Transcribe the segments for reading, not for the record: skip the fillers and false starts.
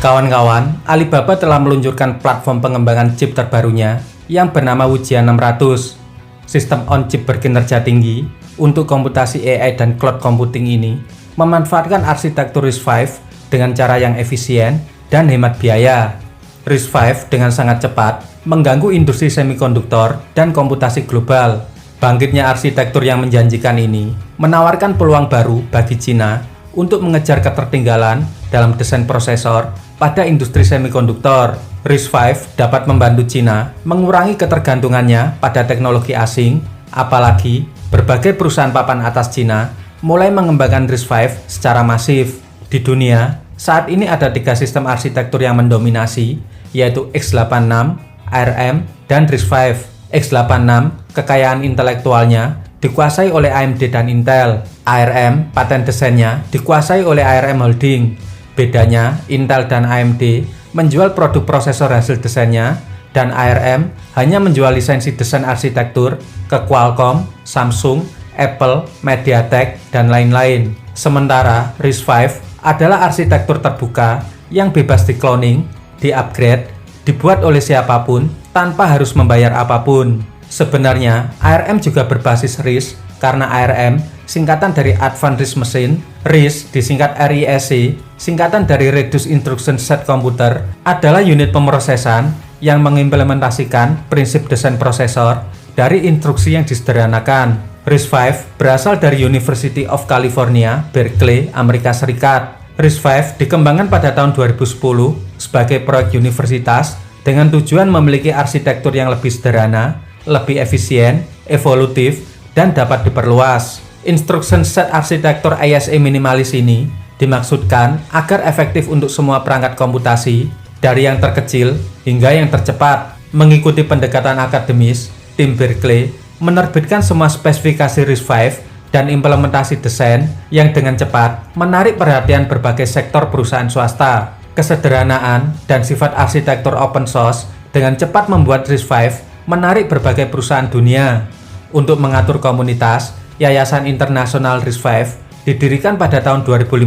Kawan-kawan, Alibaba telah meluncurkan platform pengembangan chip terbarunya yang bernama Wujia 600. Sistem on-chip berkinerja tinggi untuk komputasi AI dan cloud computing ini memanfaatkan arsitektur RISC-V dengan cara yang efisien dan hemat biaya. RISC-V dengan sangat cepat mengganggu industri semikonduktor dan komputasi global. Bangkitnya arsitektur yang menjanjikan ini menawarkan peluang baru bagi China untuk mengejar ketertinggalan dalam desain prosesor pada industri semikonduktor. RISC-V dapat membantu China mengurangi ketergantungannya pada teknologi asing, apalagi berbagai perusahaan papan atas China mulai mengembangkan RISC-V secara masif. Di dunia, saat ini ada 3 sistem arsitektur yang mendominasi, yaitu x86, ARM, dan RISC-V. x86 kekayaan intelektualnya dikuasai oleh AMD dan Intel. ARM paten desainnya dikuasai oleh ARM Holding. Bedanya, Intel dan AMD menjual produk prosesor hasil desainnya, dan ARM hanya menjual lisensi desain arsitektur ke Qualcomm, Samsung, Apple, MediaTek, dan lain-lain. Sementara RISC-V adalah arsitektur terbuka yang bebas di-cloning, di-upgrade, dibuat oleh siapapun tanpa harus membayar apapun. Sebenarnya, ARM juga berbasis RISC karena ARM singkatan dari Advanced RISC Machine. RISC disingkat RISC, singkatan dari Reduced Instruction Set Computer, adalah unit pemrosesan yang mengimplementasikan prinsip desain prosesor dari instruksi yang disederhanakan. RISC-V berasal dari University of California, Berkeley, Amerika Serikat. RISC-V dikembangkan pada tahun 2010 sebagai proyek universitas dengan tujuan memiliki arsitektur yang lebih sederhana, lebih efisien, evolutif, dan dapat diperluas. Instruction set arsitektur ASA minimalis ini dimaksudkan agar efektif untuk semua perangkat komputasi, dari yang terkecil hingga yang tercepat. Mengikuti pendekatan akademis, tim Berkeley menerbitkan semua spesifikasi RISC-V dan implementasi desain yang dengan cepat menarik perhatian berbagai sektor perusahaan swasta. Kesederhanaan dan sifat arsitektur open source dengan cepat membuat RISC-V menarik berbagai perusahaan dunia. Untuk mengatur komunitas, Yayasan Internasional RISC-V didirikan pada tahun 2015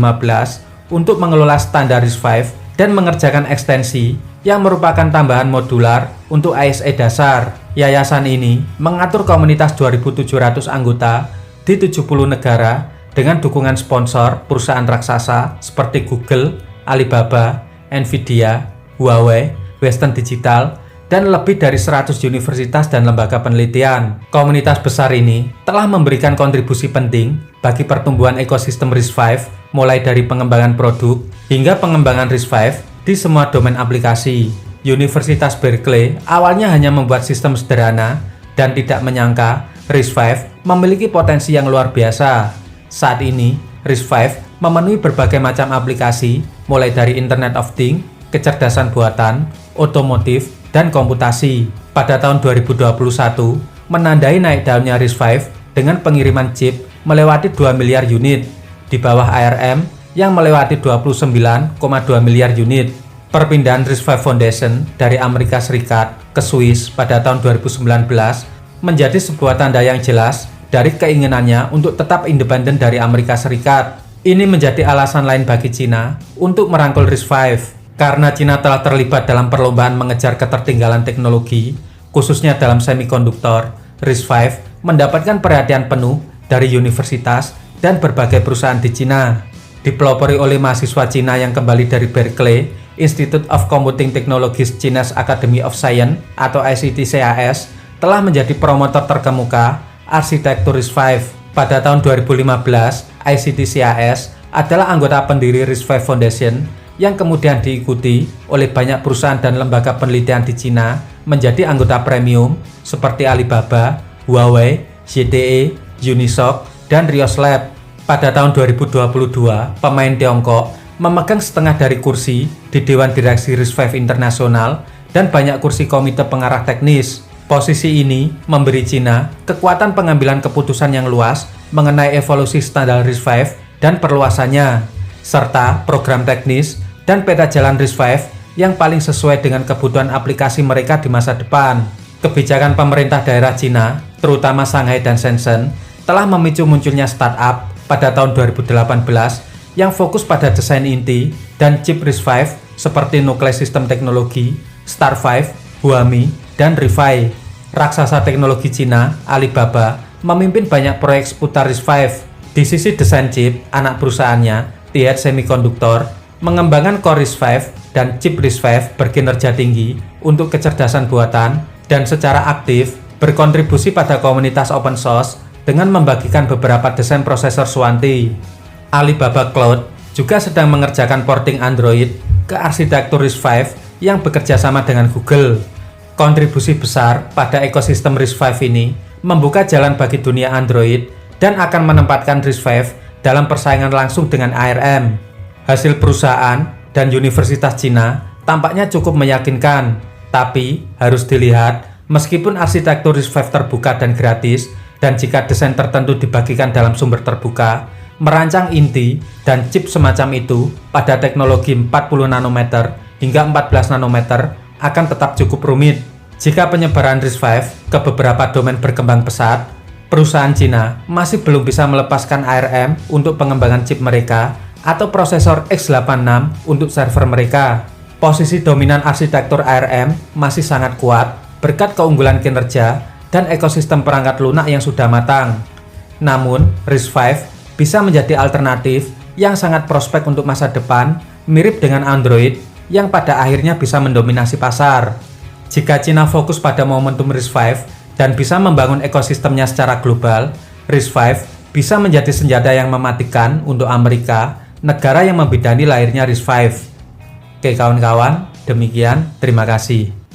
untuk mengelola standar RISC-V dan mengerjakan ekstensi yang merupakan tambahan modular untuk ASA dasar. Yayasan ini mengatur komunitas 2.700 anggota di 70 negara dengan dukungan sponsor perusahaan raksasa seperti Google, Alibaba, Nvidia, Huawei, Western Digital, dan lebih dari 100 universitas dan lembaga penelitian. Komunitas besar ini telah memberikan kontribusi penting bagi pertumbuhan ekosistem RISC-V, mulai dari pengembangan produk hingga pengembangan RISC-V di semua domain aplikasi. Universitas Berkeley awalnya hanya membuat sistem sederhana dan tidak menyangka RISC-V memiliki potensi yang luar biasa. Saat ini, RISC-V memenuhi berbagai macam aplikasi, mulai dari Internet of Things, kecerdasan buatan, otomotif, dan komputasi. Pada tahun 2021, menandai naik daunnya RISC-V dengan pengiriman chip melewati 2 miliar unit, di bawah ARM yang melewati 29,2 miliar unit. Perpindahan RISC-V Foundation dari Amerika Serikat ke Swiss pada tahun 2019 menjadi sebuah tanda yang jelas dari keinginannya untuk tetap independen dari Amerika Serikat. Ini menjadi alasan lain bagi China untuk merangkul RISC-V. Karena China telah terlibat dalam perlombaan mengejar ketertinggalan teknologi, khususnya dalam semikonduktor, RISC-V mendapatkan perhatian penuh dari universitas dan berbagai perusahaan di China. Dipelopori oleh mahasiswa China yang kembali dari Berkeley, Institute of Computing Technologies China's Academy of Science atau ICT-CAS telah menjadi promotor terkemuka arsitektur RISC-V. Pada tahun 2015, ICT-CAS adalah anggota pendiri RISC-V Foundation yang kemudian diikuti oleh banyak perusahaan dan lembaga penelitian di China menjadi anggota premium seperti Alibaba, Huawei, ZTE, Unisoc, dan Rios Lab. Pada tahun 2022, pemain Tiongkok memegang setengah dari kursi di Dewan Direksi RISC-V Internasional dan banyak kursi komite pengarah teknis. Posisi ini memberi China kekuatan pengambilan keputusan yang luas mengenai evolusi standar RISC-V dan perluasannya, serta program teknis dan peta jalan RISC-V yang paling sesuai dengan kebutuhan aplikasi mereka di masa depan. Kebijakan pemerintah daerah China, terutama Shanghai dan Shenzhen, telah memicu munculnya startup pada tahun 2018 yang fokus pada desain inti dan chip RISC-V seperti Nuclei System Technology, Star5, Huami, dan Rifai. Raksasa teknologi Cina, Alibaba, memimpin banyak proyek seputar RISC-V. Di sisi desain chip, anak perusahaannya, TH Semiconductor, mengembangkan core RISC-V dan chip RISC-V berkinerja tinggi untuk kecerdasan buatan dan secara aktif berkontribusi pada komunitas open source dengan membagikan beberapa desain prosesor Swanti. Alibaba Cloud juga sedang mengerjakan porting Android ke arsitektur RISC-V yang bekerja sama dengan Google. Kontribusi besar pada ekosistem RISC-V ini membuka jalan bagi dunia Android dan akan menempatkan RISC-V dalam persaingan langsung dengan ARM. Hasil perusahaan dan Universitas Cina tampaknya cukup meyakinkan, tapi harus dilihat meskipun arsitektur RISC-V terbuka dan gratis, dan jika desain tertentu dibagikan dalam sumber terbuka, merancang inti dan chip semacam itu pada teknologi 40 nanometer hingga 14 nanometer akan tetap cukup rumit. Jika penyebaran RISC-V ke beberapa domain berkembang pesat, perusahaan Cina masih belum bisa melepaskan ARM untuk pengembangan chip mereka atau prosesor x86 untuk server mereka. Posisi dominan arsitektur ARM masih sangat kuat berkat keunggulan kinerja dan ekosistem perangkat lunak yang sudah matang. Namun, RISC-V bisa menjadi alternatif yang sangat prospek untuk masa depan, mirip dengan Android yang pada akhirnya bisa mendominasi pasar. Jika Cina fokus pada momentum RISC-V dan bisa membangun ekosistemnya secara global, RISC-V bisa menjadi senjata yang mematikan untuk Amerika, negara yang membidani lahirnya RISC-V. Oke kawan-kawan, demikian, terima kasih.